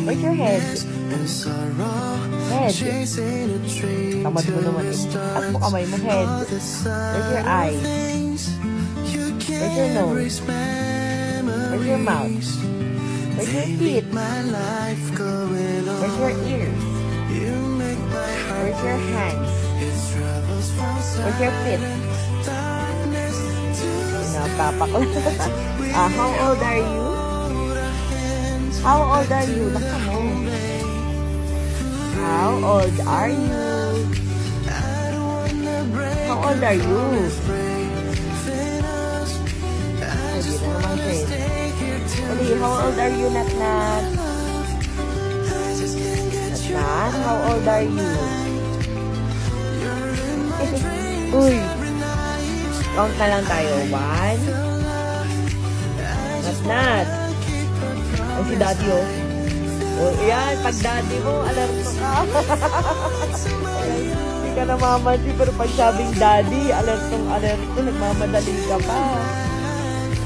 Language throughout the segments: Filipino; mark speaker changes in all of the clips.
Speaker 1: Where's your head? Head. Tamad mo naman eh. At mo kamay mo, head. Where's your eyes? Where's your nose? Where's your mouth? Where's your teeth? Where's your ears? Where's your hands? Where's your feet? Pinapapak ko. How old are you? How old are you? Laka mo. How old are you? How old are you? Hindi na naman siya eh. Uli, how old are you, Nat Nat? Nat Nat, how old are you? Uy! Count na lang tayo. 1. Nat Nat. Ay, si Daddy oh. Oh, yan. Pag Daddy mo, alerto ka. Hindi ka namamansi, pero pag sabing Daddy, alertong alerto, nagmamadali ka pa.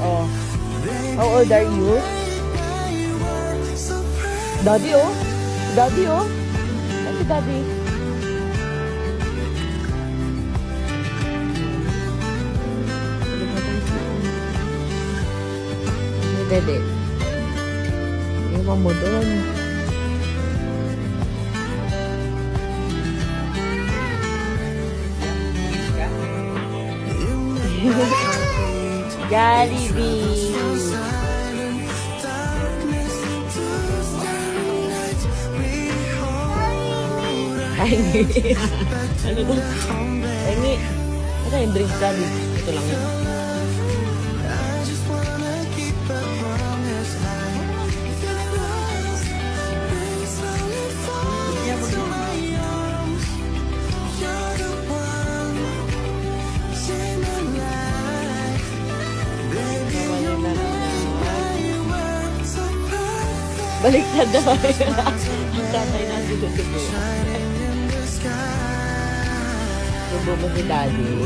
Speaker 1: Oh. How old are you? Daddy oh. Daddy oh. Ay, si Daddy. Dede. Ewan mo doon. Jollibee. Ay, ano to? Ay, ano yung drink sabi? Ito lang yun. Balik na daw. Ang tatay na sinusubo. Subo mo si Daddy.